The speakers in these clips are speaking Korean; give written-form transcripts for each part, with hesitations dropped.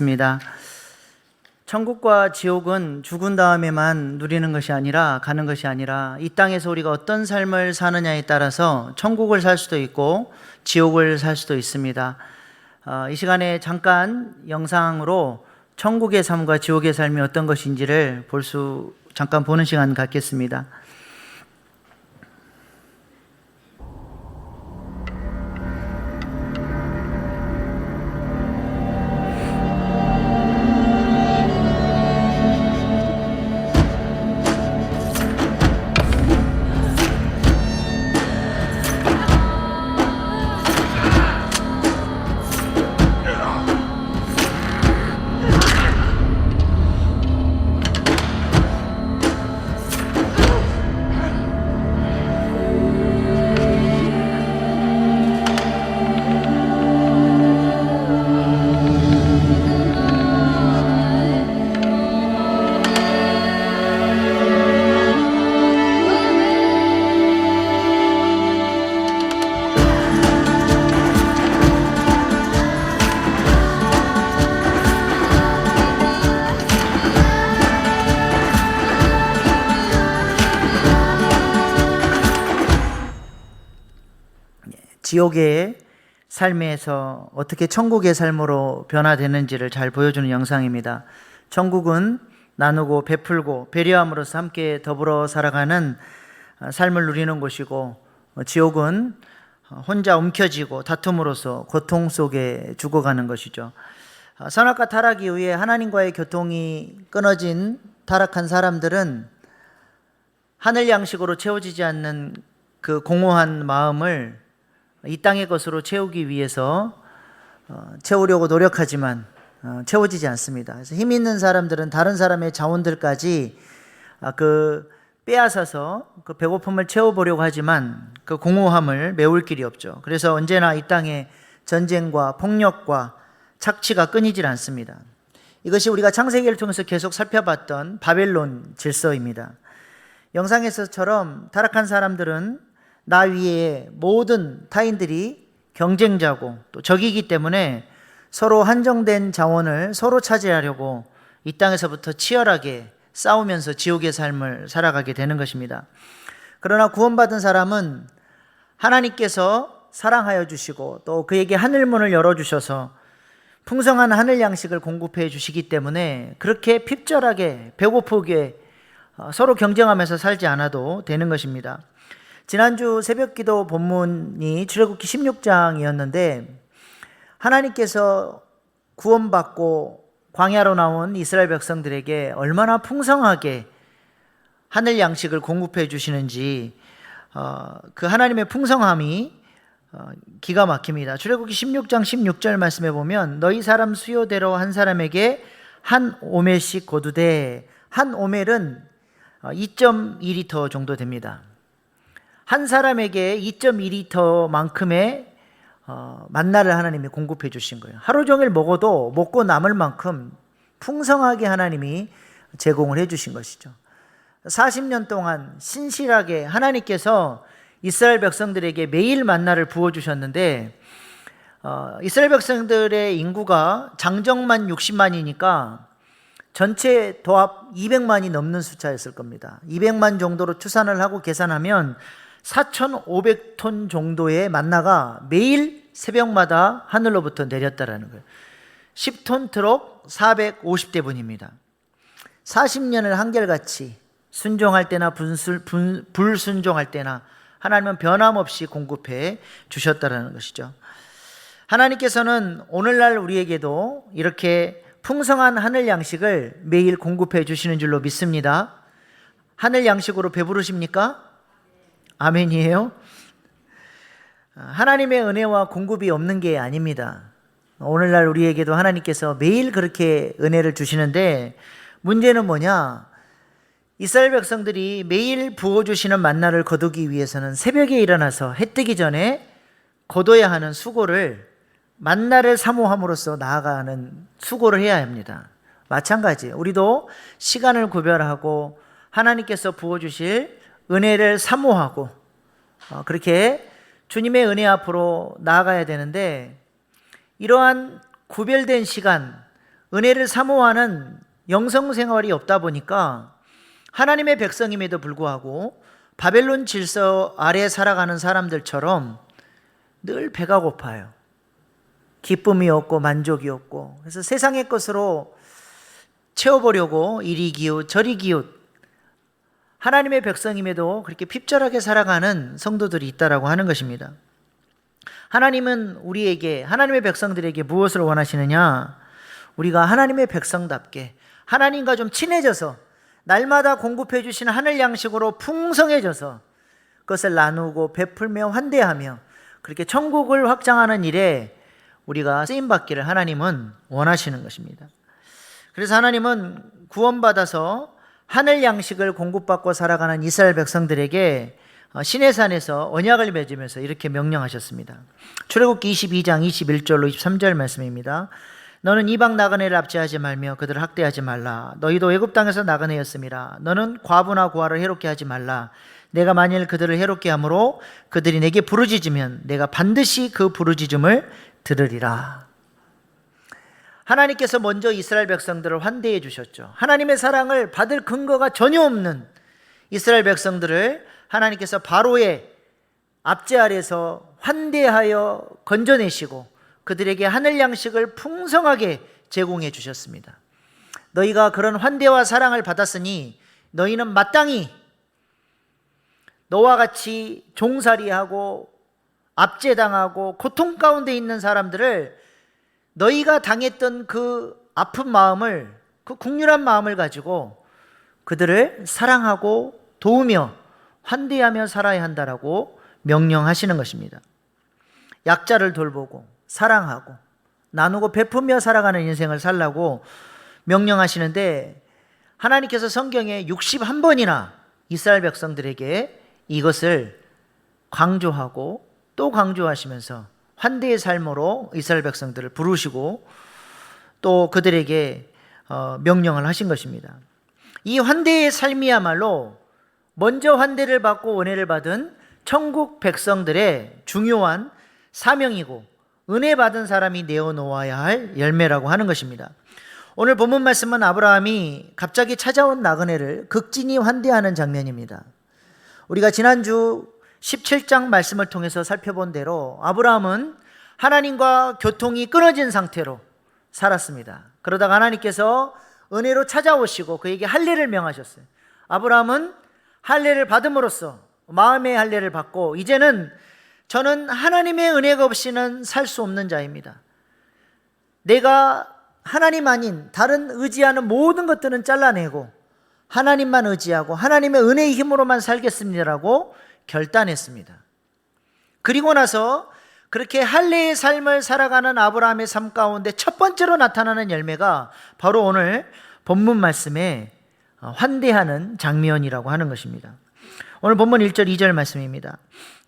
기도하겠습니다. 천국과 지옥은 죽은 다음에만 누리는 것이 아니라, 가는 것이 아니라 이 땅에서 우리가 어떤 삶을 사느냐에 따라서 천국을 살 수도 있고 지옥을 살 수도 있습니다. 이 시간에 잠깐 영상으로 천국의 삶과 지옥의 삶이 어떤 것인지를 잠깐 보는 시간 갖겠습니다. 지옥의 삶에서 어떻게 천국의 삶으로 변화되는지를 잘 보여주는 영상입니다. 천국은 나누고 베풀고 배려함으로써 함께 더불어 살아가는 삶을 누리는 곳이고, 지옥은 혼자 움켜쥐고 다툼으로써 고통 속에 죽어가는 것이죠. 선악과 타락 이후에 하나님과의 교통이 끊어진 타락한 사람들은 하늘 양식으로 채워지지 않는 그 공허한 마음을 이 땅의 것으로 채우기 위해서 채우려고 노력하지만 채워지지 않습니다. 그래서 힘 있는 사람들은 다른 사람의 자원들까지 빼앗아서 그 배고픔을 채워보려고 하지만 그 공허함을 메울 길이 없죠. 그래서 언제나 이 땅에 전쟁과 폭력과 착취가 끊이질 않습니다. 이것이 우리가 창세기를 통해서 계속 살펴봤던 바벨론 질서입니다. 영상에서처럼 타락한 사람들은 나 위에 모든 타인들이 경쟁자고 또 적이기 때문에 서로 한정된 자원을 서로 차지하려고 이 땅에서부터 치열하게 싸우면서 지옥의 삶을 살아가게 되는 것입니다. 그러나 구원받은 사람은 하나님께서 사랑하여 주시고 또 그에게 하늘문을 열어주셔서 풍성한 하늘 양식을 공급해 주시기 때문에 그렇게 핍절하게 배고프게 서로 경쟁하면서 살지 않아도 되는 것입니다. 지난주 새벽기도 본문이 출애굽기 16장이었는데 하나님께서 구원받고 광야로 나온 이스라엘 백성들에게 얼마나 풍성하게 하늘 양식을 공급해 주시는지 그 하나님의 풍성함이 기가 막힙니다. 출애굽기 16장 16절 말씀에 보면 너희 사람 수요대로 한 사람에게 한 오멜씩 거두되, 한 오멜은 2.2리터 정도 됩니다. 한 사람에게 2.2리터만큼의 만나를 하나님이 공급해 주신 거예요. 하루 종일 먹어도 먹고 남을 만큼 풍성하게 하나님이 제공을 해 주신 것이죠. 40년 동안 신실하게 하나님께서 이스라엘 백성들에게 매일 만나를 부어주셨는데 이스라엘 백성들의 인구가 장정만 60만이니까 전체 도합 200만이 넘는 숫자였을 겁니다. 200만 정도로 추산을 하고 계산하면 4,500톤 정도의 만나가 매일 새벽마다 하늘로부터 내렸다라는 거예요. 10톤 트럭 450대분입니다. 40년을 한결같이 순종할 때나 불순종할 때나 하나님은 변함없이 공급해 주셨다라는 것이죠. 하나님께서는 오늘날 우리에게도 이렇게 풍성한 하늘 양식을 매일 공급해 주시는 줄로 믿습니다. 하늘 양식으로 배부르십니까? 아멘이에요. 하나님의 은혜와 공급이 없는 게 아닙니다. 오늘날 우리에게도 하나님께서 매일 그렇게 은혜를 주시는데 문제는 뭐냐? 이스라엘 백성들이 매일 부어주시는 만나를 거두기 위해서는 새벽에 일어나서 해 뜨기 전에 거둬야 하는 수고를, 만나를 사모함으로써 나아가는 수고를 해야 합니다. 마찬가지예요. 우리도 시간을 구별하고 하나님께서 부어주실 은혜를 사모하고 그렇게 주님의 은혜 앞으로 나아가야 되는데, 이러한 구별된 시간, 은혜를 사모하는 영성생활이 없다 보니까 하나님의 백성임에도 불구하고 바벨론 질서 아래 살아가는 사람들처럼 늘 배가 고파요. 기쁨이 없고 만족이 없고, 그래서 세상의 것으로 채워보려고 이리 기웃 저리 기웃, 하나님의 백성임에도 그렇게 핍절하게 살아가는 성도들이 있다라고 하는 것입니다. 하나님은 우리에게, 하나님의 백성들에게 무엇을 원하시느냐? 우리가 하나님의 백성답게 하나님과 좀 친해져서 날마다 공급해 주시는 하늘 양식으로 풍성해져서 그것을 나누고 베풀며 환대하며 그렇게 천국을 확장하는 일에 우리가 쓰임받기를 하나님은 원하시는 것입니다. 그래서 하나님은 구원받아서 하늘 양식을 공급받고 살아가는 이스라엘 백성들에게 시내산에서 언약을 맺으면서 이렇게 명령하셨습니다. 출애굽기 22장 21절로 23절 말씀입니다. 너는 이방 나그네를 압제하지 말며 그들을 학대하지 말라. 너희도 애굽 땅에서 나그네였음이라. 너는 과부나 고아를 해롭게 하지 말라. 내가 만일 그들을 해롭게 함으로 그들이 내게 부르짖으면 내가 반드시 그 부르짖음을 들으리라. 하나님께서 먼저 이스라엘 백성들을 환대해 주셨죠. 하나님의 사랑을 받을 근거가 전혀 없는 이스라엘 백성들을 하나님께서 바로의 압제 아래서 환대하여 건져내시고 그들에게 하늘 양식을 풍성하게 제공해 주셨습니다. 너희가 그런 환대와 사랑을 받았으니 너희는 마땅히 너와 같이 종살이하고 압제당하고 고통 가운데 있는 사람들을 너희가 당했던 그 아픈 마음을, 그 국률한 마음을 가지고 그들을 사랑하고 도우며 환대하며 살아야 한다라고 명령하시는 것입니다. 약자를 돌보고 사랑하고 나누고 베푸며 살아가는 인생을 살라고 명령하시는데, 하나님께서 성경에 61번이나 이스라엘 백성들에게 이것을 강조하고 또 강조하시면서 환대의 삶으로 이스라엘 백성들을 부르시고 또 그들에게 명령을 하신 것입니다. 이 환대의 삶이야말로 먼저 환대를 받고 은혜를 받은 천국 백성들의 중요한 사명이고 은혜 받은 사람이 내어놓아야 할 열매라고 하는 것입니다. 오늘 본문 말씀은 아브라함이 갑자기 찾아온 나그네를 극진히 환대하는 장면입니다. 우리가 지난주 17장 말씀을 통해서 살펴본 대로 아브라함은 하나님과 교통이 끊어진 상태로 살았습니다. 그러다가 하나님께서 은혜로 찾아오시고 그에게 할례를 명하셨어요. 아브라함은 할례를 받음으로써 마음의 할례를 받고 이제는 저는 하나님의 은혜가 없이는 살 수 없는 자입니다. 내가 하나님 아닌 다른 의지하는 모든 것들은 잘라내고 하나님만 의지하고 하나님의 은혜의 힘으로만 살겠습니다라고 결단했습니다. 그리고 나서 그렇게 할례의 삶을 살아가는 아브라함의 삶 가운데 첫 번째로 나타나는 열매가 바로 오늘 본문 말씀에 환대하는 장면이라고 하는 것입니다. 오늘 본문 1절 2절 말씀입니다.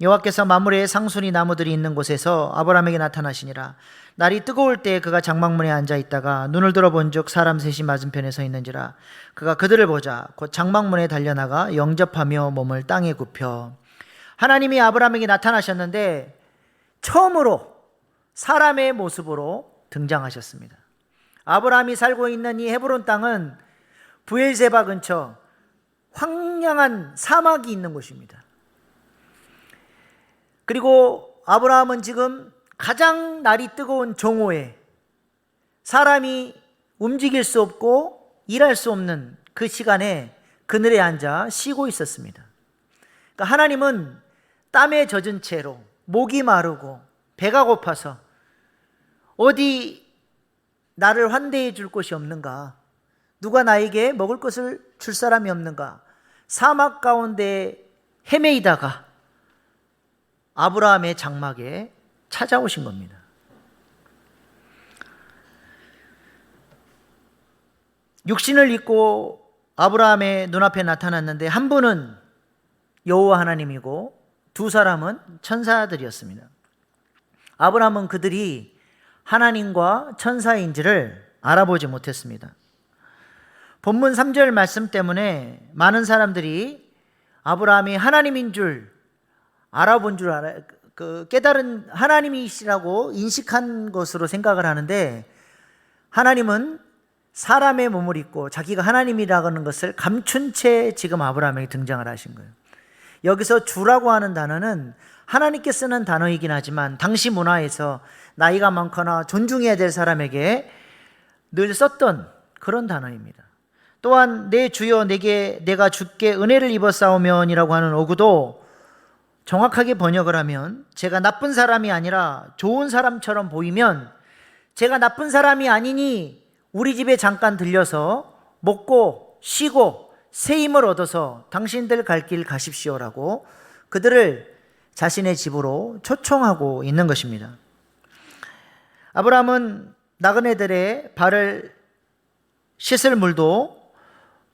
여호와께서 마므레의 상수리 나무들이 있는 곳에서 아브라함에게 나타나시니라. 날이 뜨거울 때 그가 장막문에 앉아 있다가 눈을 들어본즉 사람 셋이 맞은편에 서 있는지라. 그가 그들을 보자 곧 장막문에 달려나가 영접하며 몸을 땅에 굽혀. 하나님이 아브라함에게 나타나셨는데 처음으로 사람의 모습으로 등장하셨습니다. 아브라함이 살고 있는 이 헤브론 땅은 브엘세바 근처 황량한 사막이 있는 곳입니다. 그리고 아브라함은 지금 가장 날이 뜨거운 정오에 사람이 움직일 수 없고 일할 수 없는 그 시간에 그늘에 앉아 쉬고 있었습니다. 그러니까 하나님은 땀에 젖은 채로 목이 마르고 배가 고파서 어디 나를 환대해 줄 곳이 없는가? 누가 나에게 먹을 것을 줄 사람이 없는가? 사막 가운데 헤매이다가 아브라함의 장막에 찾아오신 겁니다. 육신을 입고 아브라함의 눈앞에 나타났는데 한 분은 여호와 하나님이고 두 사람은 천사들이었습니다. 아브라함은 그들이 하나님과 천사인지를 알아보지 못했습니다. 본문 3절 말씀 때문에 많은 사람들이 아브라함이 하나님인 줄 알아본 줄 깨달은 하나님이시라고 인식한 것으로 생각을 하는데, 하나님은 사람의 몸을 입고 자기가 하나님이라는 것을 감춘 채 지금 아브라함에게 등장을 하신 거예요. 여기서 주라고 하는 단어는 하나님께 쓰는 단어이긴 하지만 당시 문화에서 나이가 많거나 존중해야 될 사람에게 늘 썼던 그런 단어입니다. 또한 내 주여 내게 내가 주께 은혜를 입었사오면이라고 하는 어구도 정확하게 번역을 하면 제가 나쁜 사람이 아니라 좋은 사람처럼 보이면 제가 나쁜 사람이 아니니 우리 집에 잠깐 들려서 먹고 쉬고 새 힘을 얻어서 당신들 갈 길 가십시오라고 그들을 자신의 집으로 초청하고 있는 것입니다. 아브라함은 나그네들의 발을 씻을 물도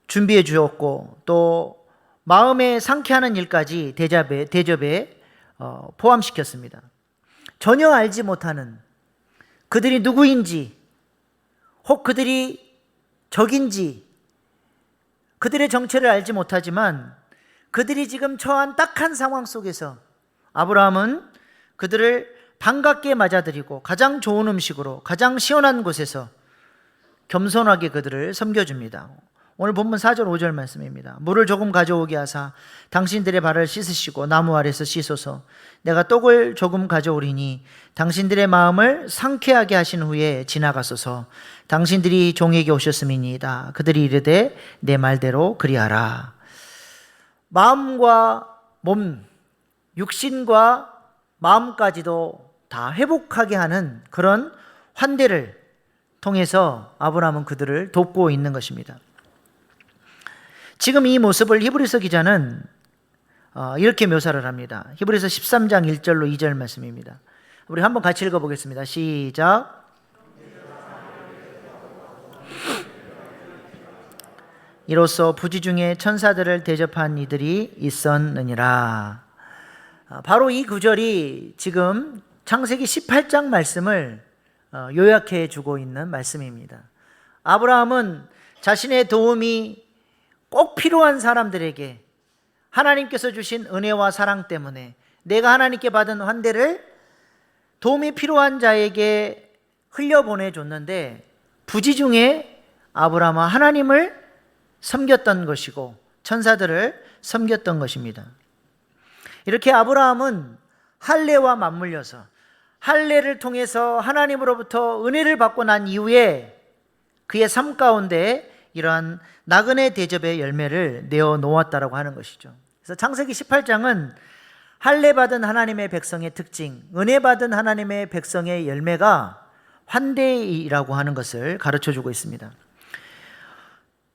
준비해 주었고 또 마음에 상쾌하는 일까지 대접에 포함시켰습니다. 전혀 알지 못하는 그들이 누구인지 혹 그들이 적인지 그들의 정체를 알지 못하지만 그들이 지금 처한 딱한 상황 속에서 아브라함은 그들을 반갑게 맞아들이고 가장 좋은 음식으로 가장 시원한 곳에서 겸손하게 그들을 섬겨줍니다. 오늘 본문 4절 5절 말씀입니다. 물을 조금 가져오게 하사 당신들의 발을 씻으시고 나무 아래서 씻어서 내가 떡을 조금 가져오리니 당신들의 마음을 상쾌하게 하신 후에 지나가소서. 당신들이 종에게 오셨음이니이다. 그들이 이르되 내 말대로 그리하라. 마음과 몸, 육신과 마음까지도 다 회복하게 하는 그런 환대를 통해서 아브라함은 그들을 돕고 있는 것입니다. 지금 이 모습을 히브리서 기자는 이렇게 묘사를 합니다. 히브리서 13장 1절로 2절 말씀입니다. 우리 한번 같이 읽어보겠습니다. 시작. 이로써 부지 중에 천사들을 대접한 이들이 있었느니라. 바로 이 구절이 지금 창세기 18장 말씀을 요약해 주고 있는 말씀입니다. 아브라함은 자신의 도움이 꼭 필요한 사람들에게 하나님께서 주신 은혜와 사랑 때문에 내가 하나님께 받은 환대를 도움이 필요한 자에게 흘려보내줬는데 부지 중에 아브라함은 하나님을 섬겼던 것이고 천사들을 섬겼던 것입니다. 이렇게 아브라함은 할례와 맞물려서 할례를 통해서 하나님으로부터 은혜를 받고 난 이후에 그의 삶 가운데 이러한 나그네 대접의 열매를 내어 놓았다라고 하는 것이죠. 그래서 창세기 18장은 할례 받은 하나님의 백성의 특징, 은혜 받은 하나님의 백성의 열매가 환대이라고 하는 것을 가르쳐 주고 있습니다.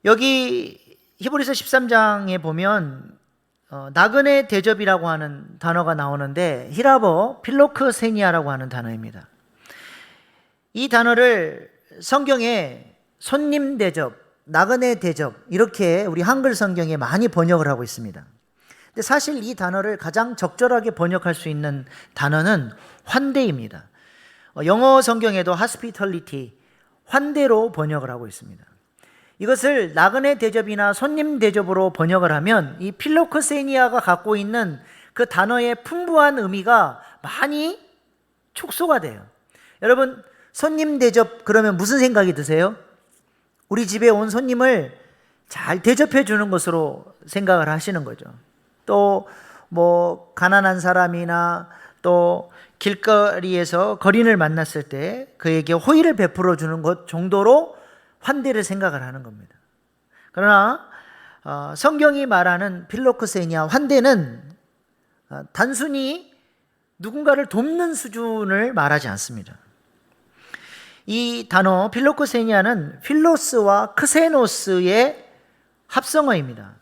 여기 히브리서 13장에 보면 나그네 대접이라고 하는 단어가 나오는데 히라버 필로크세니아라고 하는 단어입니다. 이 단어를 성경에 손님 대접, 나그네 대접 이렇게 우리 한글 성경에 많이 번역을 하고 있습니다. 근데 사실 이 단어를 가장 적절하게 번역할 수 있는 단어는 환대입니다. 영어 성경에도 hospitality, 환대로 번역을 하고 있습니다. 이것을 나그네 대접이나 손님 대접으로 번역을 하면 이 필로크세니아가 갖고 있는 그 단어의 풍부한 의미가 많이 축소가 돼요. 여러분, 손님 대접 그러면 무슨 생각이 드세요? 우리 집에 온 손님을 잘 대접해 주는 것으로 생각을 하시는 거죠. 또 뭐 가난한 사람이나 또 길거리에서 거린을 만났을 때 그에게 호의를 베풀어 주는 것 정도로 환대를 생각을 하는 겁니다. 그러나 성경이 말하는 필로크세니아 환대는 단순히 누군가를 돕는 수준을 말하지 않습니다. 이 단어 필로크세니아는 필로스와 크세노스의 합성어입니다.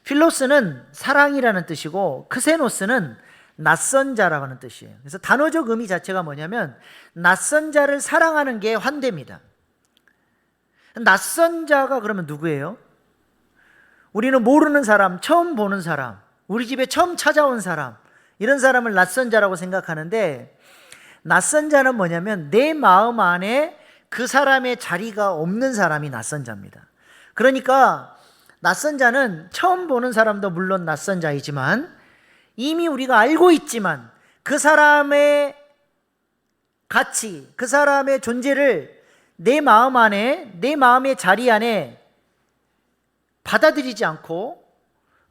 필로스는 사랑이라는 뜻이고 크세노스는 낯선 자라고 하는 뜻이에요. 그래서 단어적 의미 자체가 뭐냐면 낯선 자를 사랑하는 게 환대입니다. 낯선 자가 그러면 누구예요? 우리는 모르는 사람, 처음 보는 사람, 우리 집에 처음 찾아온 사람, 이런 사람을 낯선 자라고 생각하는데 낯선 자는 뭐냐면 내 마음 안에 그 사람의 자리가 없는 사람이 낯선 자입니다. 그러니까 낯선 자는 처음 보는 사람도 물론 낯선 자이지만 이미 우리가 알고 있지만 그 사람의 가치, 그 사람의 존재를 내 마음 안에, 내 마음의 자리 안에 받아들이지 않고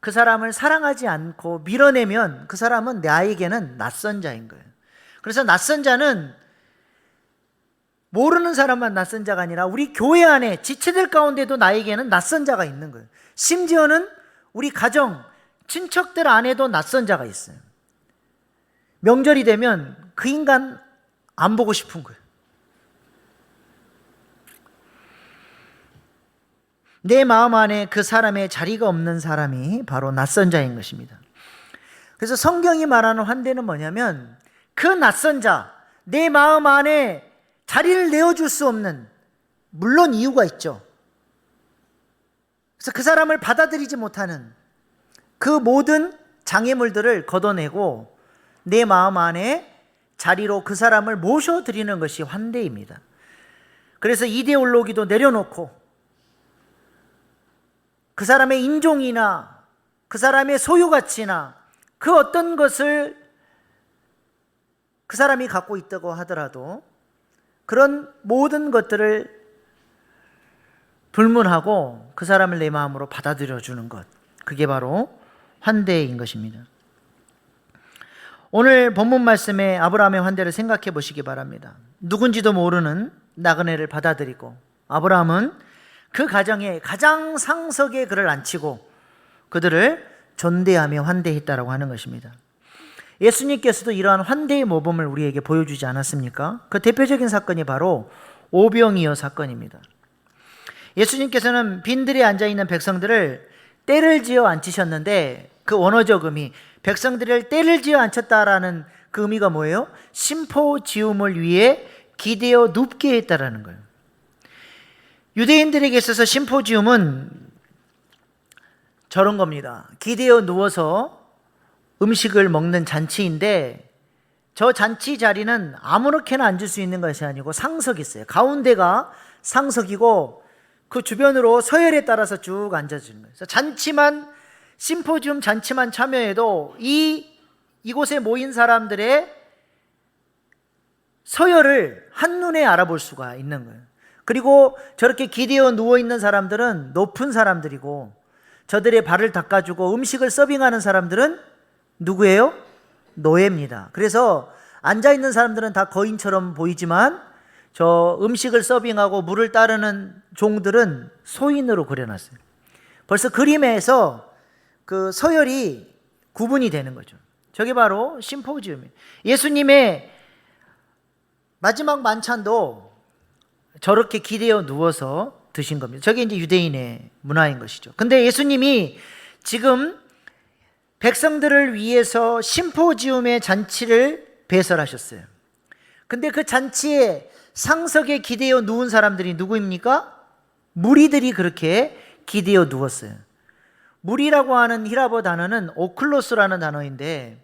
그 사람을 사랑하지 않고 밀어내면 그 사람은 나에게는 낯선 자인 거예요. 그래서 낯선 자는 모르는 사람만 낯선 자가 아니라 우리 교회 안에 지체들 가운데도 나에게는 낯선 자가 있는 거예요. 심지어는 우리 가정, 친척들 안에도 낯선 자가 있어요. 명절이 되면 그 인간 안 보고 싶은 거예요. 내 마음 안에 그 사람의 자리가 없는 사람이 바로 낯선 자인 것입니다. 그래서 성경이 말하는 환대는 뭐냐면 그 낯선 자, 내 마음 안에 자리를 내어줄 수 없는, 물론 이유가 있죠. 그래서 그 사람을 받아들이지 못하는 그 모든 장애물들을 걷어내고 내 마음 안에 자리로 그 사람을 모셔드리는 것이 환대입니다. 그래서 이데올로기도 내려놓고 그 사람의 인종이나 그 사람의 소유가치나 그 어떤 것을 그 사람이 갖고 있다고 하더라도 그런 모든 것들을 불문하고 그 사람을 내 마음으로 받아들여주는 것, 그게 바로 환대인 것입니다. 오늘 본문 말씀의 아브라함의 환대를 생각해 보시기 바랍니다. 누군지도 모르는 나그네를 받아들이고 아브라함은 그 가정에 가장 상석에 그를 앉히고 그들을 존대하며 환대했다라고 하는 것입니다. 예수님께서도 이러한 환대의 모범을 우리에게 보여주지 않았습니까? 그 대표적인 사건이 바로 오병이어 사건입니다. 예수님께서는 빈들에 앉아있는 백성들을 때를 지어 앉히셨는데 그 원어적 의미, 백성들을 때를 지어 앉혔다라는 그 의미가 뭐예요? 심포지움을 위해 기대어 눕게 했다라는 거예요. 유대인들에게 있어서 심포지움은 저런 겁니다. 기대어 누워서 음식을 먹는 잔치인데 저 잔치 자리는 아무렇게나 앉을 수 있는 것이 아니고 상석이 있어요. 가운데가 상석이고 그 주변으로 서열에 따라서 쭉 앉아지는 거예요. 그래서 잔치만, 심포지움 잔치만 참여해도 이곳에 모인 사람들의 서열을 한눈에 알아볼 수가 있는 거예요. 그리고 저렇게 기대어 누워있는 사람들은 높은 사람들이고 저들의 발을 닦아주고 음식을 서빙하는 사람들은 누구예요? 노예입니다. 그래서 앉아있는 사람들은 다 거인처럼 보이지만 저 음식을 서빙하고 물을 따르는 종들은 소인으로 그려놨어요. 벌써 그림에서 그 서열이 구분이 되는 거죠. 저게 바로 심포지움이에요. 예수님의 마지막 만찬도 저렇게 기대어 누워서 드신 겁니다. 저게 이제 유대인의 문화인 것이죠. 근데 예수님이 지금 백성들을 위해서 심포지움의 잔치를 배설하셨어요. 근데 그 잔치에 상석에 기대어 누운 사람들이 누구입니까? 무리들이 그렇게 기대어 누웠어요. 무리라고 하는 히라보 단어는 오클로스라는 단어인데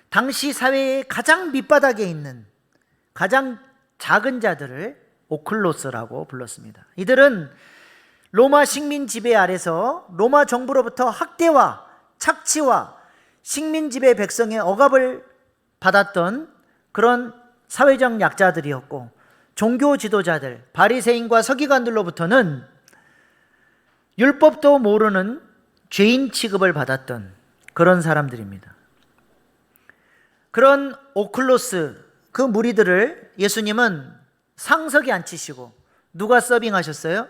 당시 사회의 가장 밑바닥에 있는 가장 작은 자들을 오클로스라고 불렀습니다. 이들은 로마 식민 지배 아래서 로마 정부로부터 학대와 착취와 식민 지배 백성의 억압을 받았던 그런 사회적 약자들이었고 종교 지도자들, 바리새인과 서기관들로부터는 율법도 모르는 죄인 취급을 받았던 그런 사람들입니다. 그런 오클로스, 그 무리들을 예수님은 상석에 앉히시고 누가 서빙하셨어요?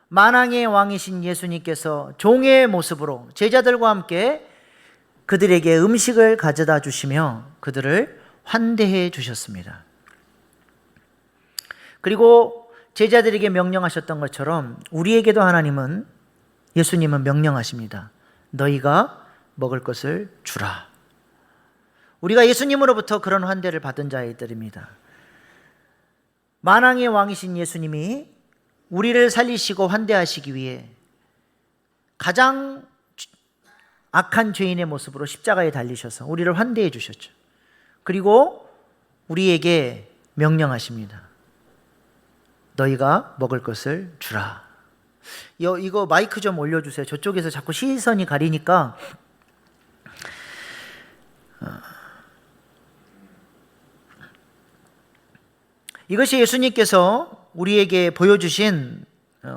만왕의 왕이신 예수님께서 종의 모습으로 제자들과 함께 그들에게 음식을 가져다 주시며 그들을 환대해 주셨습니다. 그리고 제자들에게 명령하셨던 것처럼 우리에게도 하나님은, 예수님은 명령하십니다. 너희가 먹을 것을 주라. 우리가 예수님으로부터 그런 환대를 받은 자들입니다. 만왕의 왕이신 예수님이 우리를 살리시고 환대하시기 위해 가장 악한 죄인의 모습으로 십자가에 달리셔서 우리를 환대해 주셨죠. 그리고 우리에게 명령하십니다. 너희가 먹을 것을 주라. 이거 마이크 좀 올려주세요. 저쪽에서 자꾸 시선이 가리니까. 이것이 예수님께서 우리에게 보여주신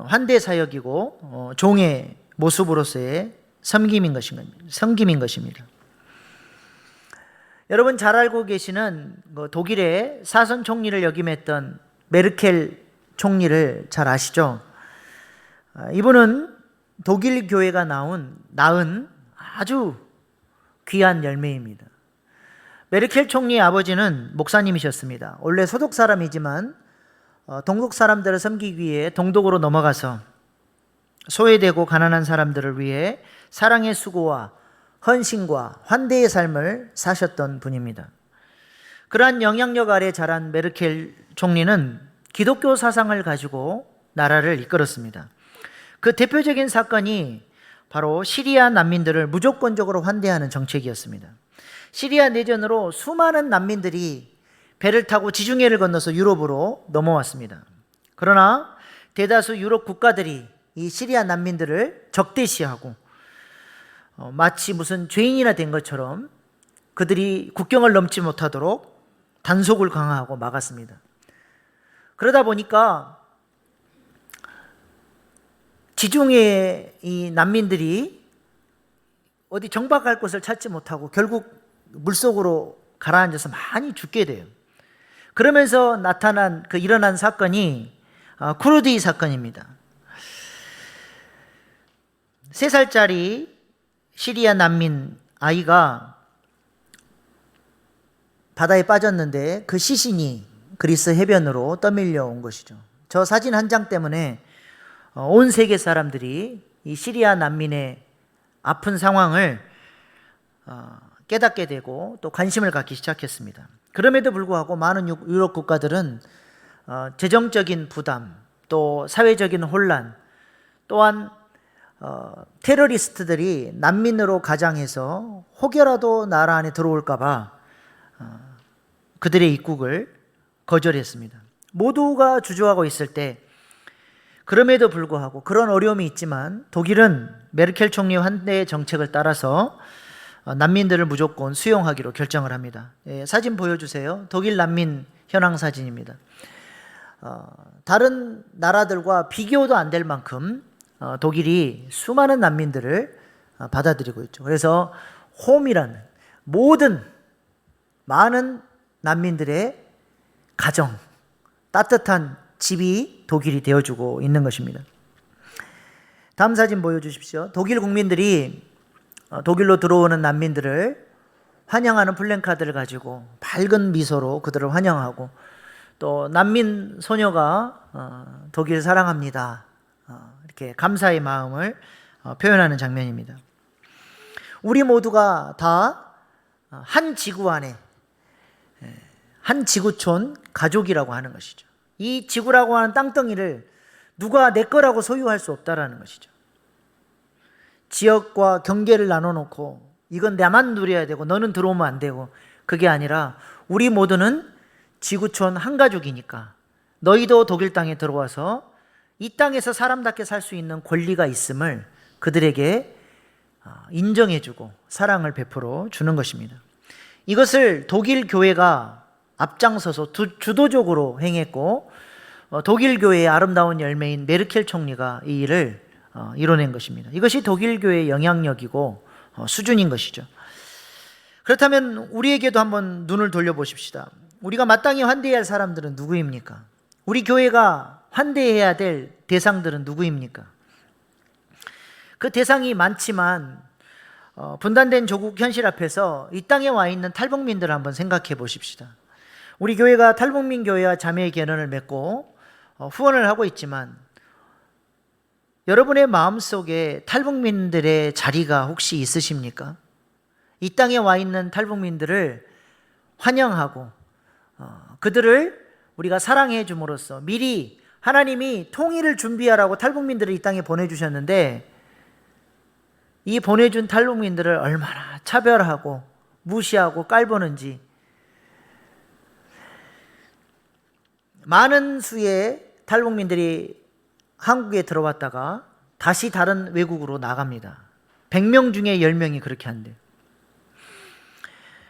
환대 사역이고 종의 모습으로서의 섬김인 것입니다. 여러분 잘 알고 계시는 독일의 사선 총리를 역임했던 메르켈 총리를 잘 아시죠? 이분은 독일 교회가 낳은 아주 귀한 열매입니다. 메르켈 총리의 아버지는 목사님이셨습니다. 원래 소독 사람이지만 동독 사람들을 섬기기 위해 동독으로 넘어가서 소외되고 가난한 사람들을 위해 사랑의 수고와 헌신과 환대의 삶을 사셨던 분입니다. 그러한 영향력 아래 자란 메르켈 총리는 기독교 사상을 가지고 나라를 이끌었습니다. 그 대표적인 사건이 바로 시리아 난민들을 무조건적으로 환대하는 정책이었습니다. 시리아 내전으로 수많은 난민들이 배를 타고 지중해를 건너서 유럽으로 넘어왔습니다. 그러나 대다수 유럽 국가들이 이 시리아 난민들을 적대시하고 마치 무슨 죄인이나 된 것처럼 그들이 국경을 넘지 못하도록 단속을 강화하고 막았습니다. 그러다 보니까 지중해의 이 난민들이 어디 정박할 곳을 찾지 못하고 결국 물속으로 가라앉아서 많이 죽게 돼요. 그러면서 일어난 사건이 쿠르드이 사건입니다. 3살짜리 시리아 난민 아이가 바다에 빠졌는데 그 시신이 그리스 해변으로 떠밀려 온 것이죠. 저 사진 한 장 때문에 온 세계 사람들이 이 시리아 난민의 아픈 상황을 깨닫게 되고 또 관심을 갖기 시작했습니다. 그럼에도 불구하고 많은 유럽 국가들은 재정적인 부담, 또 사회적인 혼란, 또한 테러리스트들이 난민으로 가장해서 혹여라도 나라 안에 들어올까 봐 그들의 입국을 거절했습니다. 모두가 주저하고 있을 때 그럼에도 불구하고 그런 어려움이 있지만 독일은 메르켈 총리의 환대 정책을 따라서 난민들을 무조건 수용하기로 결정을 합니다. 사진 보여주세요. 독일 난민 현황 사진입니다. 다른 나라들과 비교도 안 될 만큼 독일이 수많은 난민들을 받아들이고 있죠. 그래서 홈이라는 많은 난민들의 가정, 따뜻한 집이 독일이 되어주고 있는 것입니다. 다음 사진 보여주십시오. 독일 국민들이 독일로 들어오는 난민들을 환영하는 플랜카드를 가지고 밝은 미소로 그들을 환영하고 또 난민 소녀가 독일 사랑합니다. 이렇게 감사의 마음을 표현하는 장면입니다. 우리 모두가 다 한 지구 안에 한 지구촌 가족이라고 하는 것이죠. 이 지구라고 하는 땅덩이를 누가 내 거라고 소유할 수 없다라는 것이죠. 지역과 경계를 나눠놓고 이건 나만 누려야 되고 너는 들어오면 안 되고 그게 아니라 우리 모두는 지구촌 한 가족이니까 너희도 독일 땅에 들어와서 이 땅에서 사람답게 살 수 있는 권리가 있음을 그들에게 인정해주고 사랑을 베풀어 주는 것입니다. 이것을 독일 교회가 앞장서서 주도적으로 행했고 독일 교회의 아름다운 열매인 메르켈 총리가 이 일을 이뤄낸 것입니다. 이것이 독일 교회의 영향력이고 수준인 것이죠. 그렇다면 우리에게도 한번 눈을 돌려보십시다. 우리가 마땅히 환대해야 할 사람들은 누구입니까? 우리 교회가 환대해야 될 대상들은 누구입니까? 그 대상이 많지만 분단된 조국 현실 앞에서 이 땅에 와 있는 탈북민들을 한번 생각해 보십시다. 우리 교회가 탈북민 교회와 자매 결연을 맺고 후원을 하고 있지만 여러분의 마음속에 탈북민들의 자리가 혹시 있으십니까? 이 땅에 와 있는 탈북민들을 환영하고 그들을 우리가 사랑해 줌으로써 미리 하나님이 통일을 준비하라고 탈북민들을 이 땅에 보내주셨는데 이 보내준 탈북민들을 얼마나 차별하고 무시하고 깔보는지 많은 수의 탈북민들이 한국에 들어왔다가 다시 다른 외국으로 나갑니다. 100명 중에 10명이 그렇게 한대요.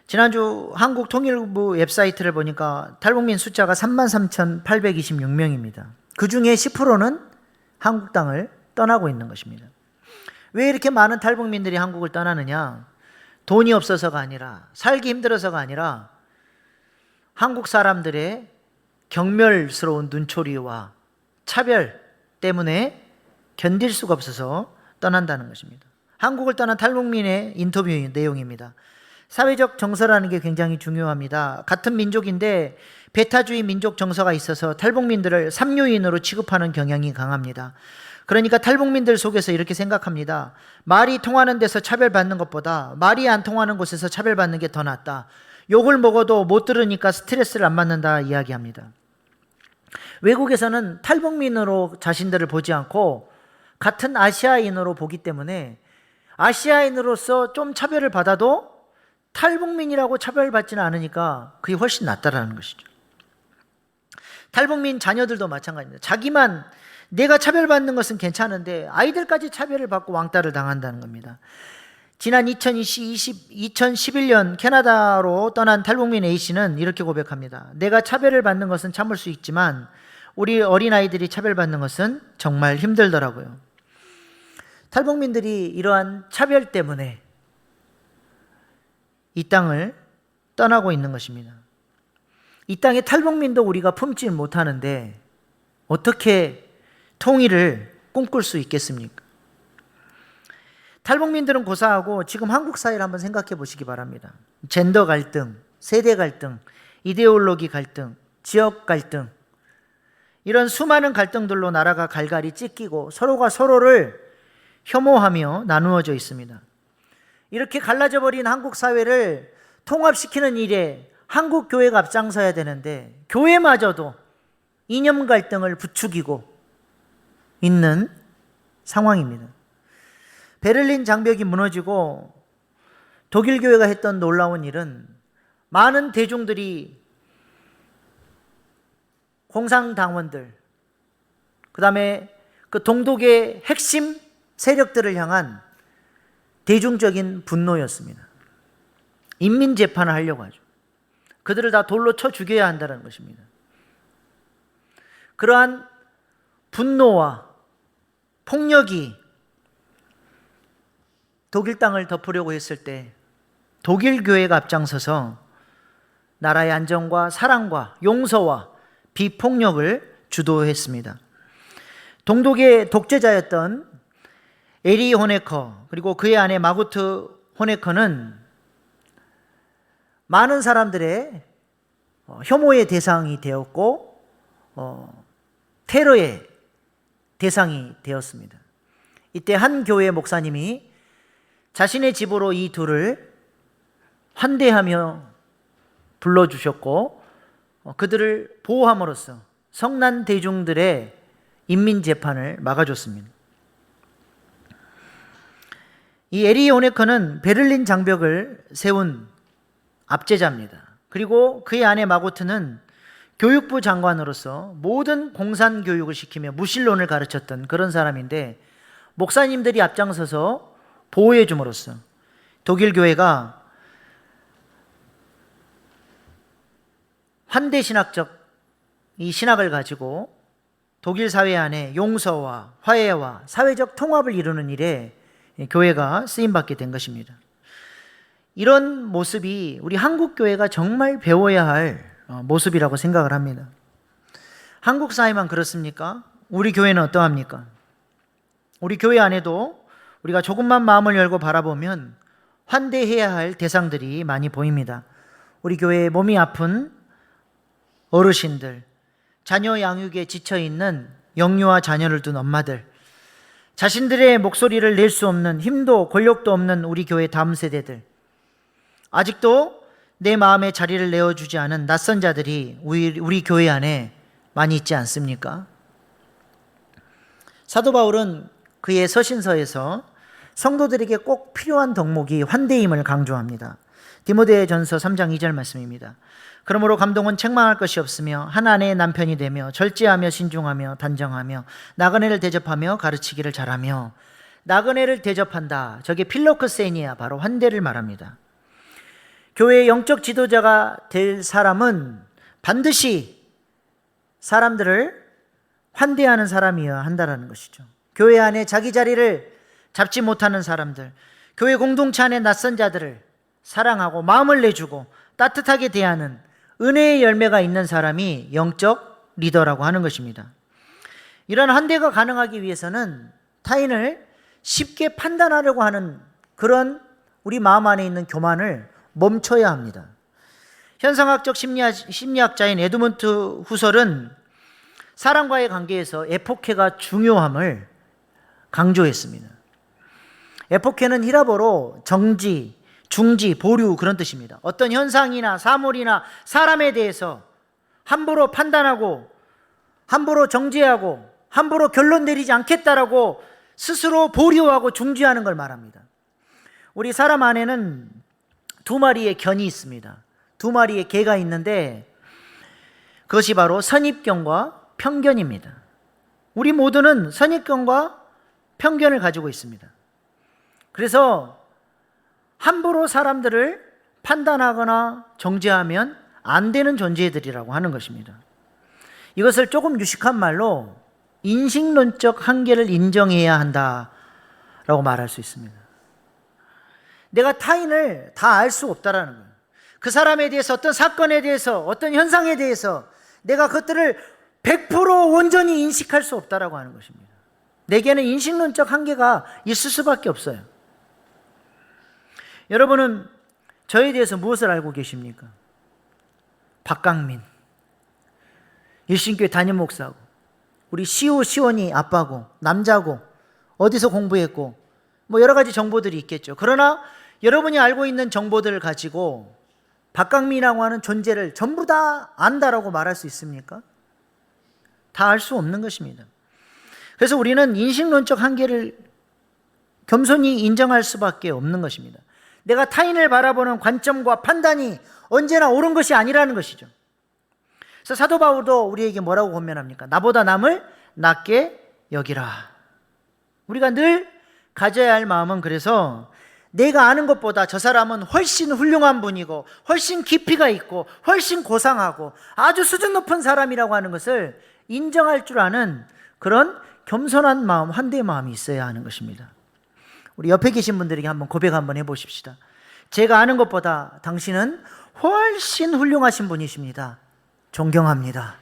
지난주 한국통일부 웹사이트를 보니까 탈북민 숫자가 33,826명입니다. 그 중에 10%는 한국 땅을 떠나고 있는 것입니다. 왜 이렇게 많은 탈북민들이 한국을 떠나느냐? 돈이 없어서가 아니라, 살기 힘들어서가 아니라 한국 사람들의 경멸스러운 눈초리와 차별 때문에 견딜 수가 없어서 떠난다는 것입니다. 한국을 떠난 탈북민의 인터뷰 내용입니다. 사회적 정서라는 게 굉장히 중요합니다. 같은 민족인데 배타주의 민족 정서가 있어서 탈북민들을 삼류인으로 취급하는 경향이 강합니다. 그러니까 탈북민들 속에서 이렇게 생각합니다. 말이 통하는 데서 차별받는 것보다 말이 안 통하는 곳에서 차별받는 게 더 낫다. 욕을 먹어도 못 들으니까 스트레스를 안 받는다 이야기합니다. 외국에서는 탈북민으로 자신들을 보지 않고 같은 아시아인으로 보기 때문에 아시아인으로서 좀 차별을 받아도 탈북민이라고 차별받지는 않으니까 그게 훨씬 낫다라는 것이죠. 탈북민 자녀들도 마찬가지입니다. 자기만 내가 차별받는 것은 괜찮은데 아이들까지 차별을 받고 왕따를 당한다는 겁니다. 지난 2011년 캐나다로 떠난 탈북민 A씨는 이렇게 고백합니다. 내가 차별을 받는 것은 참을 수 있지만 우리 어린아이들이 차별받는 것은 정말 힘들더라고요. 탈북민들이 이러한 차별 때문에 이 땅을 떠나고 있는 것입니다. 이 땅의 탈북민도 우리가 품지 못하는데 어떻게 통일을 꿈꿀 수 있겠습니까? 탈북민들은 고사하고 지금 한국 사회를 한번 생각해 보시기 바랍니다. 젠더 갈등, 세대 갈등, 이데올로기 갈등, 지역 갈등, 이런 수많은 갈등들로 나라가 갈갈이 찢기고 서로가 서로를 혐오하며 나누어져 있습니다. 이렇게 갈라져 버린 한국 사회를 통합시키는 일에 한국 교회가 앞장서야 되는데 교회마저도 이념 갈등을 부추기고 있는 상황입니다. 베를린 장벽이 무너지고 독일 교회가 했던 놀라운 일은 많은 대중들이 공산당원들, 그 다음에 그 동독의 핵심 세력들을 향한 대중적인 분노였습니다. 인민재판을 하려고 하죠. 그들을 다 돌로 쳐 죽여야 한다는 것입니다. 그러한 분노와 폭력이 독일 땅을 덮으려고 했을 때 독일 교회가 앞장서서 나라의 안정과 사랑과 용서와 비폭력을 주도했습니다. 동독의 독재자였던 에리 호네커 그리고 그의 아내 마구트 호네커는 많은 사람들의 혐오의 대상이 되었고 테러의 대상이 되었습니다. 이때 한 교회 목사님이 자신의 집으로 이 둘을 환대하며 불러주셨고 그들을 보호함으로써 성난 대중들의 인민재판을 막아줬습니다. 이 에리 호네커는 베를린 장벽을 세운 압제자입니다. 그리고 그의 아내 마고트는 교육부 장관으로서 모든 공산교육을 시키며 무신론을 가르쳤던 그런 사람인데 목사님들이 앞장서서 보호해 줌으로써 독일 교회가 환대신학적 이 신학을 가지고 독일 사회 안에 용서와 화해와 사회적 통합을 이루는 일에 교회가 쓰임받게 된 것입니다. 이런 모습이 우리 한국 교회가 정말 배워야 할 모습이라고 생각을 합니다. 한국 사회만 그렇습니까? 우리 교회는 어떠합니까? 우리 교회 안에도 우리가 조금만 마음을 열고 바라보면 환대해야 할 대상들이 많이 보입니다. 우리 교회에 몸이 아픈 어르신들, 자녀 양육에 지쳐있는 영유아 자녀를 둔 엄마들, 자신들의 목소리를 낼 수 없는 힘도 권력도 없는 우리 교회 다음 세대들, 아직도 내 마음에 자리를 내어주지 않은 낯선 자들이 우리 교회 안에 많이 있지 않습니까? 사도 바울은 그의 서신서에서 성도들에게 꼭 필요한 덕목이 환대임을 강조합니다. 디모데전서 3장 2절 말씀입니다. 그러므로 감동은 책망할 것이 없으며 한 아내의 남편이 되며 절제하며 신중하며 단정하며 나그네를 대접하며 가르치기를 잘하며. 나그네를 대접한다, 저게 필로크세니아, 바로 환대를 말합니다. 교회의 영적 지도자가 될 사람은 반드시 사람들을 환대하는 사람이어야 한다는 것이죠. 교회 안에 자기 자리를 잡지 못하는 사람들, 교회 공동체 안에 낯선 자들을 사랑하고 마음을 내주고 따뜻하게 대하는 은혜의 열매가 있는 사람이 영적 리더라고 하는 것입니다. 이런 환대가 가능하기 위해서는 타인을 쉽게 판단하려고 하는 그런 우리 마음 안에 있는 교만을 멈춰야 합니다. 현상학적 심리학자인 에드먼트 후설은 사람과의 관계에서 에포케가 중요함을 강조했습니다. 에포케는 히라보로 정지, 중지, 보류 그런 뜻입니다. 어떤 현상이나 사물이나 사람에 대해서 함부로 판단하고 함부로 정죄하고 함부로 결론 내리지 않겠다라고 스스로 보류하고 중지하는 걸 말합니다. 우리 사람 안에는 두 마리의 견이 있습니다. 두 마리의 개가 있는데 그것이 바로 선입견과 편견입니다. 우리 모두는 선입견과 편견을 가지고 있습니다. 그래서 함부로 사람들을 판단하거나 정죄하면 안 되는 존재들이라고 하는 것입니다. 이것을 조금 유식한 말로 인식론적 한계를 인정해야 한다라고 말할 수 있습니다. 내가 타인을 다 알 수 없다라는 거예요. 그 사람에 대해서 어떤 사건에 대해서 어떤 현상에 대해서 내가 그것들을 100% 온전히 인식할 수 없다라고 하는 것입니다. 내게는 인식론적 한계가 있을 수밖에 없어요. 여러분은 저에 대해서 무엇을 알고 계십니까? 박강민, 일신교회 담임 목사고, 우리 시원이 아빠고, 남자고, 어디서 공부했고, 뭐 여러 가지 정보들이 있겠죠. 그러나 여러분이 알고 있는 정보들을 가지고 박강민이라고 하는 존재를 전부 다 안다라고 말할 수 있습니까? 다 알 수 없는 것입니다. 그래서 우리는 인식론적 한계를 겸손히 인정할 수밖에 없는 것입니다. 내가 타인을 바라보는 관점과 판단이 언제나 옳은 것이 아니라는 것이죠. 그래서 사도 바울도 우리에게 뭐라고 권면합니까? 나보다 남을 낮게 여기라. 우리가 늘 가져야 할 마음은 그래서 내가 아는 것보다 저 사람은 훨씬 훌륭한 분이고 훨씬 깊이가 있고 훨씬 고상하고 아주 수준 높은 사람이라고 하는 것을 인정할 줄 아는 그런 겸손한 마음, 환대의 마음이 있어야 하는 것입니다. 우리 옆에 계신 분들에게 한번 고백 한번 해보십시다. 제가 아는 것보다 당신은 훨씬 훌륭하신 분이십니다. 존경합니다.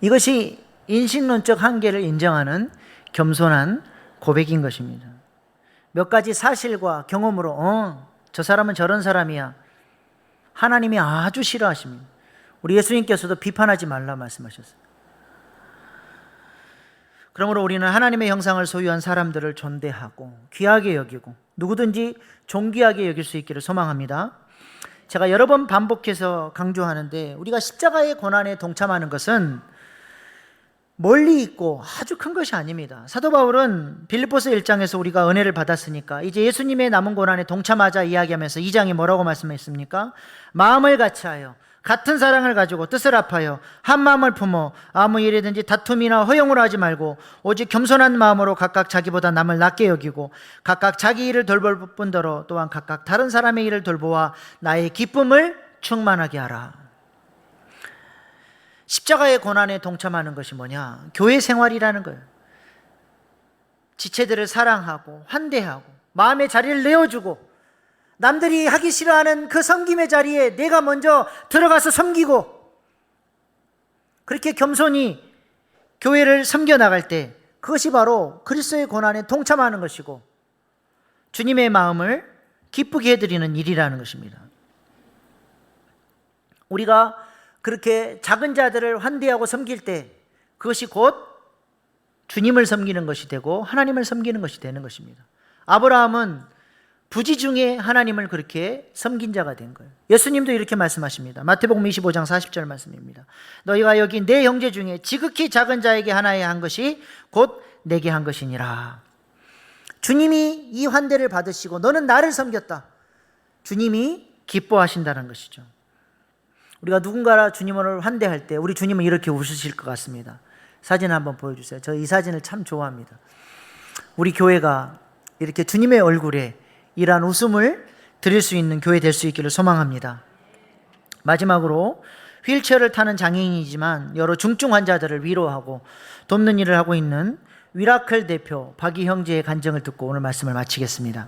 이것이 인식론적 한계를 인정하는 겸손한 고백인 것입니다. 몇 가지 사실과 경험으로 저 사람은 저런 사람이야. 하나님이 아주 싫어하십니다. 우리 예수님께서도 비판하지 말라 말씀하셨어요. 그러므로 우리는 하나님의 형상을 소유한 사람들을 존대하고 귀하게 여기고 누구든지 존귀하게 여길 수 있기를 소망합니다. 제가 여러 번 반복해서 강조하는데 우리가 십자가의 고난에 동참하는 것은 멀리 있고 아주 큰 것이 아닙니다. 사도 바울은 빌립보서 1장에서 우리가 은혜를 받았으니까 이제 예수님의 남은 고난에 동참하자 이야기하면서 2장에 뭐라고 말씀했습니까? 마음을 같이하여 같은 사랑을 가지고 뜻을 합하여 한 마음을 품어 아무 일이든지 다툼이나 허용으로 하지 말고 오직 겸손한 마음으로 각각 자기보다 남을 낮게 여기고 각각 자기 일을 돌볼 뿐더러 또한 각각 다른 사람의 일을 돌보아 나의 기쁨을 충만하게 하라. 십자가의 고난에 동참하는 것이 뭐냐? 교회 생활이라는 거예요. 지체들을 사랑하고 환대하고 마음의 자리를 내어주고 남들이 하기 싫어하는 그 섬김의 자리에 내가 먼저 들어가서 섬기고 그렇게 겸손히 교회를 섬겨나갈 때 그것이 바로 그리스도의 고난에 동참하는 것이고 주님의 마음을 기쁘게 해드리는 일이라는 것입니다. 우리가 그렇게 작은 자들을 환대하고 섬길 때 그것이 곧 주님을 섬기는 것이 되고 하나님을 섬기는 것이 되는 것입니다. 아브라함은 부지 중에 하나님을 그렇게 섬긴 자가 된 거예요. 예수님도 이렇게 말씀하십니다. 마태복음 25장 40절 말씀입니다. 너희가 여기 내 형제 중에 지극히 작은 자에게 하나에 한 것이 곧 내게 한 것이니라. 주님이 이 환대를 받으시고 너는 나를 섬겼다. 주님이 기뻐하신다는 것이죠. 우리가 누군가 주님을 환대할 때 우리 주님은 이렇게 웃으실 것 같습니다. 사진 한번 보여주세요. 저 이 사진을 참 좋아합니다. 우리 교회가 이렇게 주님의 얼굴에 이러한 웃음을 드릴 수 있는 교회 될 수 있기를 소망합니다. 마지막으로 휠체어를 타는 장애인이지만 여러 중증 환자들을 위로하고 돕는 일을 하고 있는 위라클 대표 박이 형제의 간증을 듣고 오늘 말씀을 마치겠습니다.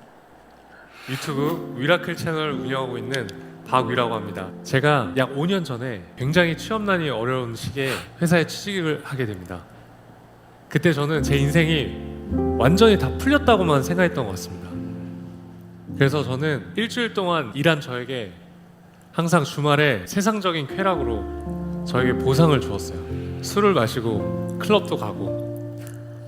유튜브 위라클 채널을 운영하고 있는 박위라고 합니다. 제가 약 5년 전에 굉장히 취업난이 어려운 시기에 회사에 취직을 하게 됩니다. 그때 저는 제 인생이 완전히 다 풀렸다고만 생각했던 것 같습니다. 그래서 저는 일주일 동안 일한 저에게 항상 주말에 세상적인 쾌락으로 저에게 보상을 주었어요. 술을 마시고 클럽도 가고.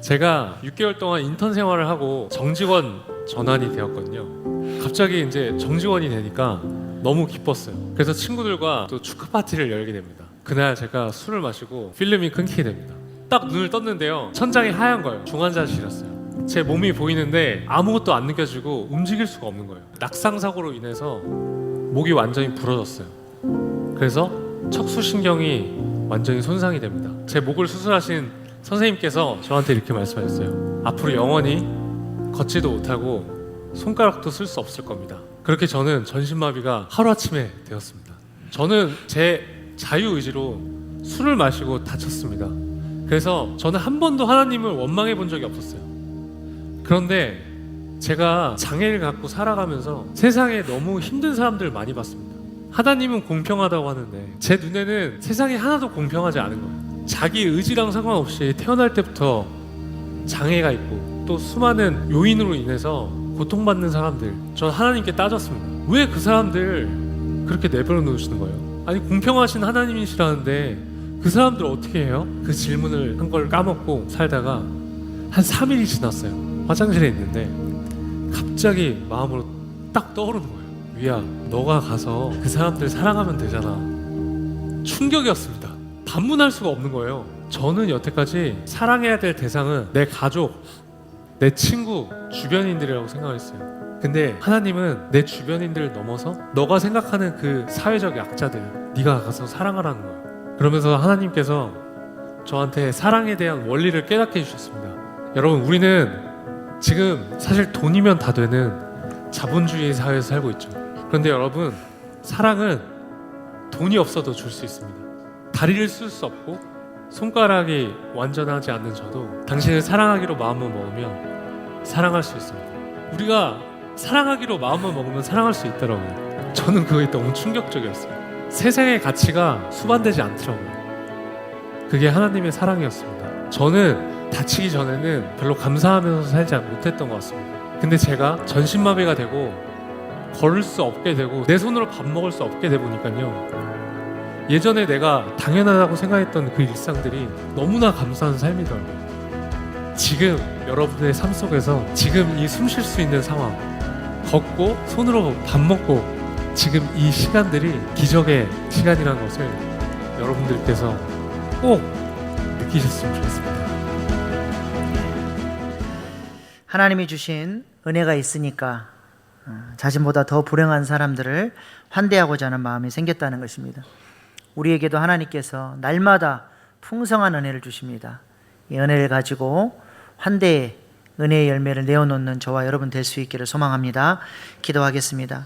제가 6개월 동안 인턴 생활을 하고 정직원 전환이 되었거든요. 갑자기 이제 정직원이 되니까 너무 기뻤어요. 그래서 친구들과 또 축하 파티를 열게 됩니다. 그날 제가 술을 마시고 필름이 끊기게 됩니다. 딱 눈을 떴는데요, 천장이 하얀 거예요. 중환자실이었어요. 제 몸이 보이는데 아무것도 안 느껴지고 움직일 수가 없는 거예요. 낙상 사고로 인해서 목이 완전히 부러졌어요. 그래서 척수신경이 완전히 손상이 됩니다. 제 목을 수술하신 선생님께서 저한테 이렇게 말씀하셨어요. 앞으로 영원히 걷지도 못하고 손가락도 쓸 수 없을 겁니다. 그렇게 저는 전신마비가 하루아침에 되었습니다. 저는 제 자유의지로 술을 마시고 다쳤습니다. 그래서 저는 한 번도 하나님을 원망해 본 적이 없었어요. 그런데 제가 장애를 갖고 살아가면서 세상에 너무 힘든 사람들을 많이 봤습니다. 하나님은 공평하다고 하는데 제 눈에는 세상이 하나도 공평하지 않은 거예요. 자기 의지랑 상관없이 태어날 때부터 장애가 있고 또 수많은 요인으로 인해서 고통받는 사람들, 전 하나님께 따졌습니다. 왜 그 사람들 그렇게 내버려 놓으시는 거예요? 아니 공평하신 하나님이시라는데 그 사람들 어떻게 해요? 그 질문을 한 걸 까먹고 살다가 한 3일이 지났어요. 화장실에 있는데 갑자기 마음으로 딱 떠오르는 거예요. 위야, 너가 가서 그 사람들 사랑하면 되잖아. 충격이었습니다. 반문할 수가 없는 거예요. 저는 여태까지 사랑해야 될 대상은 내 가족, 내 친구, 주변인들이라고 생각했어요. 근데 하나님은 내 주변인들을 넘어서 너가 생각하는 그 사회적 약자들, 네가 가서 사랑하라는 거예요. 그러면서 하나님께서 저한테 사랑에 대한 원리를 깨닫게 해주셨습니다. 여러분, 우리는 지금 사실 돈이면 다 되는 자본주의 사회에서 살고 있죠. 그런데 여러분, 사랑은 돈이 없어도 줄 수 있습니다. 다리를 쓸 수 없고 손가락이 완전하지 않는 저도 당신을 사랑하기로 마음을 먹으면 사랑할 수 있습니다. 우리가 사랑하기로 마음을 먹으면 사랑할 수 있더라고요. 저는 그게 너무 충격적이었어요. 세상의 가치가 수반되지 않더라고요. 그게 하나님의 사랑이었습니다. 저는 다치기 전에는 별로 감사하면서 살지 못했던 것 같습니다. 근데 제가 전신마비가 되고 걸을 수 없게 되고 내 손으로 밥 먹을 수 없게 돼 보니까요, 예전에 내가 당연하다고 생각했던 그 일상들이 너무나 감사한 삶이더라고요. 지금 여러분의 삶 속에서 지금 이 숨 쉴 수 있는 상황, 걷고 손으로 밥 먹고 지금 이 시간들이 기적의 시간이라는 것을 여러분들께서 꼭 느끼셨으면 좋겠습니다. 하나님이 주신 은혜가 있으니까 자신보다 더 불행한 사람들을 환대하고자 하는 마음이 생겼다는 것입니다. 우리에게도 하나님께서 날마다 풍성한 은혜를 주십니다. 이 은혜를 가지고 환대의 은혜의 열매를 내어놓는 저와 여러분 될 수 있기를 소망합니다. 기도하겠습니다.